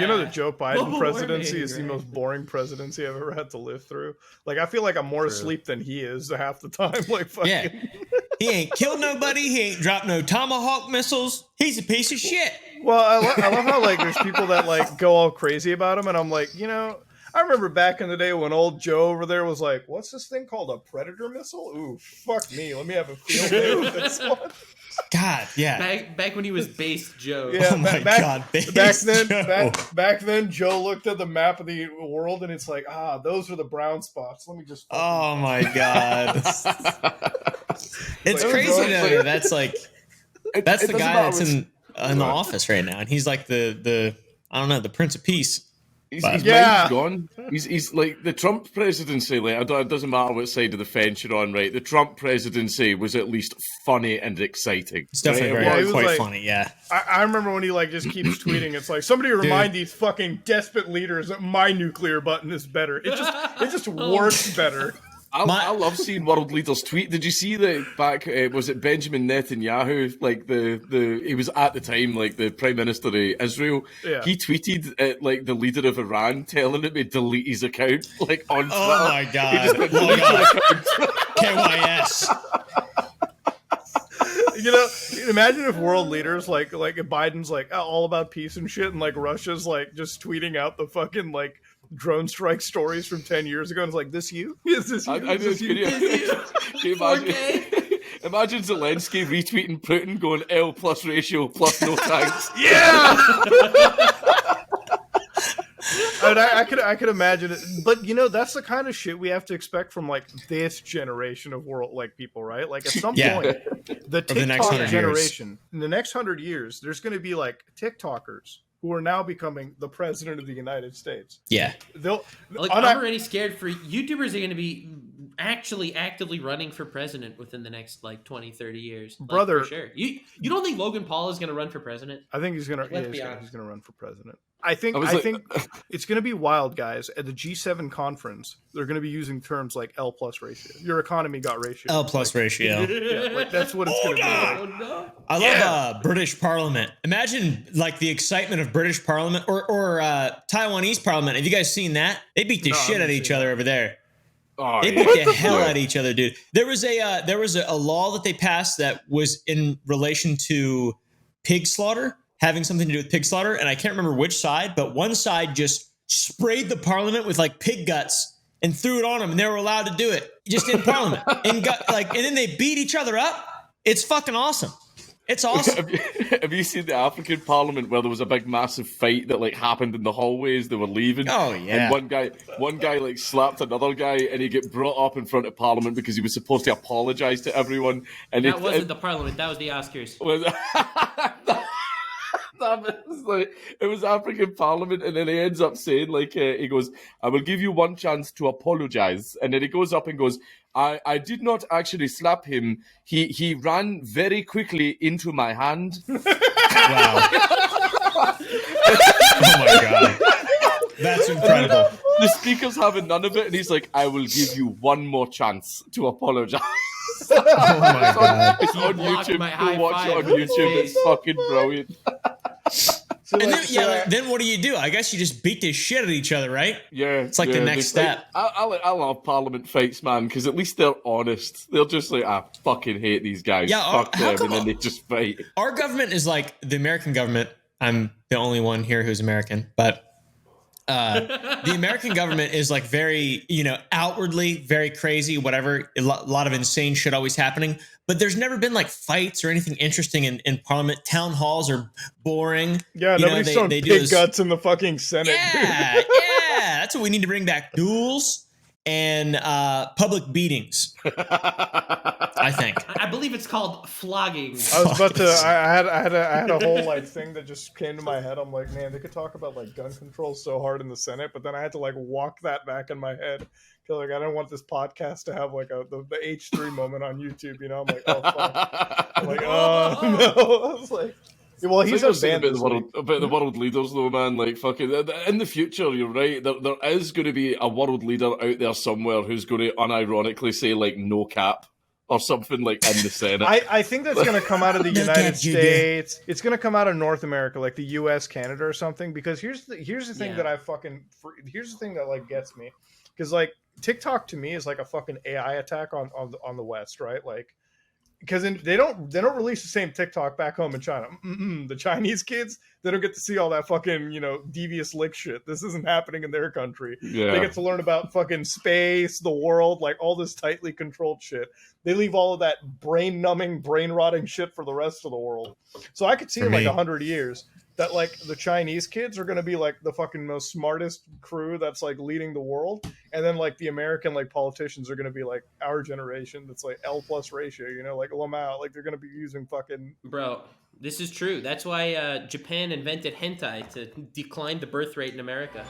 the Joe Biden Global presidency warming, is the right. most boring presidency I've ever had to live through. Like, I feel like I'm more True. asleep than he is half the time. Like, fucking. Yeah. He ain't killed nobody. He ain't dropped no Tomahawk missiles. He's a piece of shit. Well, I love how like there's people that like go all crazy about him, and I'm like, I remember back in the day when old Joe over there was like, "What's this thing called, a Predator missile?" Ooh, fuck me. Let me have a field day with this one. God, yeah. Back when he was base Joe. Yeah, Oh my God, back then, Joe. back then, Joe looked at the map of the world, and it's like, those are the brown spots. Let me just. Oh my God. It's Like, crazy bro, though. That's like that's the doesn't guy matter that's in the office right now, and he's like the I don't know, the Prince of Peace. His Yeah. mind's gone. He's like the Trump presidency. Like, it doesn't matter what side of the fence you're on, right? The Trump presidency was at least funny and exciting. It's definitely right? Yeah, he very was quite like- funny. Yeah. I remember when he like just keeps tweeting. It's like, somebody remind these fucking despot leaders that my nuclear button is better. It just works better. I love seeing world leaders tweet. Did you see that back? Was it Benjamin Netanyahu? Like he was at the time like the prime minister of Israel. Yeah. He tweeted at like the leader of Iran, telling him to delete his account. Like on Twitter. Oh my He God. just went, Oh delete God. your account. KYS. Imagine if world leaders like Biden's like all about peace and shit, and like Russia's like just tweeting out the fucking like drone strike stories from 10 years ago, and it's like, this you? Is this you? I Is know. this you? Can you imagine? Imagine Zelensky retweeting Putin going L plus ratio plus no thanks. Yeah. I could imagine it, but that's the kind of shit we have to expect from like this generation of world like people, right? Like at some Yeah. point, the the next TikTok 100 generation, in the next 100 years, there's going to be like TikTokers who are now becoming the president of the United States. Yeah. They'll I'm already scared for YouTubers are going to be actually actively running for president within the next like 20, 30 years. Like, Brother. for sure. You don't think Logan Paul is going to run for president? I think he's gonna. Let's Yeah, be he's gonna, honest. he's gonna run for president. I think like- it's gonna be wild, guys. At the G7 conference, they're gonna be using terms like L plus ratio. Your economy got ratio. L plus ratio. Yeah, like that's what it's gonna be. Oh Like. no! I love British Parliament. Imagine like the excitement of British Parliament or Taiwanese Parliament. Have you guys seen that? They beat the No, I shit out of haven't each seen other that. over there. Oh, They yeah. beat the hell out of each other, dude. There was a law that they passed that was in relation to pig slaughter, having something to do with pig slaughter, and I can't remember which side, but one side just sprayed the parliament with like pig guts and threw it on them, and they were allowed to do it just in parliament. And then they beat each other up. It's fucking awesome. It's awesome. Have you seen the African Parliament where there was a big massive fight that like happened in the hallways? They were leaving. Oh, yeah. And one guy like slapped another guy, and he get brought up in front of Parliament because he was supposed to apologize to everyone. And That wasn't the parliament. That was the Oscars. It was African Parliament, and then he ends up saying like he goes, "I will give you one chance to apologize," and then he goes up and goes, I did not actually slap him. He ran very quickly into my hand." Wow. Oh my God. That's incredible. The speaker's having none of it, and he's like, "I will give you one more chance to apologize." Oh my God. It's on blocked YouTube. my Go high watch it on five with his YouTube. face. It's fucking brilliant. So, And like, then what do? I guess you just beat the shit at each other, right? Yeah, It's like the yeah, next they- like, step. I love Parliament fights, man, because at least they're honest. They're just like, I fucking hate these guys. Yeah, Fuck how them, come and then they just fight. Our government is like the American government. I'm the only one here who's American, but the American government is like very, outwardly very crazy, whatever. A lot of insane shit always happening, but there's never been like fights or anything interesting in Parliament. Town halls are boring. yeah, You know, nobody's they- throwing they do pig this- guts in the fucking Senate. dude. Yeah, yeah. That's what we need to bring back: duels and public beatings. I think. I believe it's called flogging. I was about to. I had a whole like thing that just came to my head. I'm like, man, they could talk about like gun control so hard in the Senate, but then I had to like walk that back in my head. Cause like I don't want this podcast to have like the H3 moment on YouTube. I'm like, oh fuck. I'm like, oh no. I was like, well, he's He's saying unbanned this week. about the world leaders, though, man. Like, fucking, in the future, you're right. There is going to be a world leader out there somewhere who's going to unironically say, like, no cap. or something like in the Senate. I think that's going to come out of the Look United at you, States. It's going to come out of North America, like the U.S., Canada, or something. Because here's the thing Yeah. that here's the thing that like gets me, because like TikTok to me is like a fucking AI attack on the West, right? Like, because they don't release the same TikTok back home in China. The Chinese kids, they don't get to see all that fucking devious lick shit. This isn't happening in their country. Yeah. They get to learn about fucking space, the world, like all this tightly controlled shit. They leave all of that brain-numbing, brain-rotting shit for the rest of the world. So I could see For in like me. 100 years that like the Chinese kids are going to be like the fucking most smartest crew that's like leading the world, and then like the American like politicians are going to be like our generation that's like L plus ratio, like Lamau, like they're going to be using fucking Bro, this is true. That's why Japan invented hentai to decline the birth rate in America.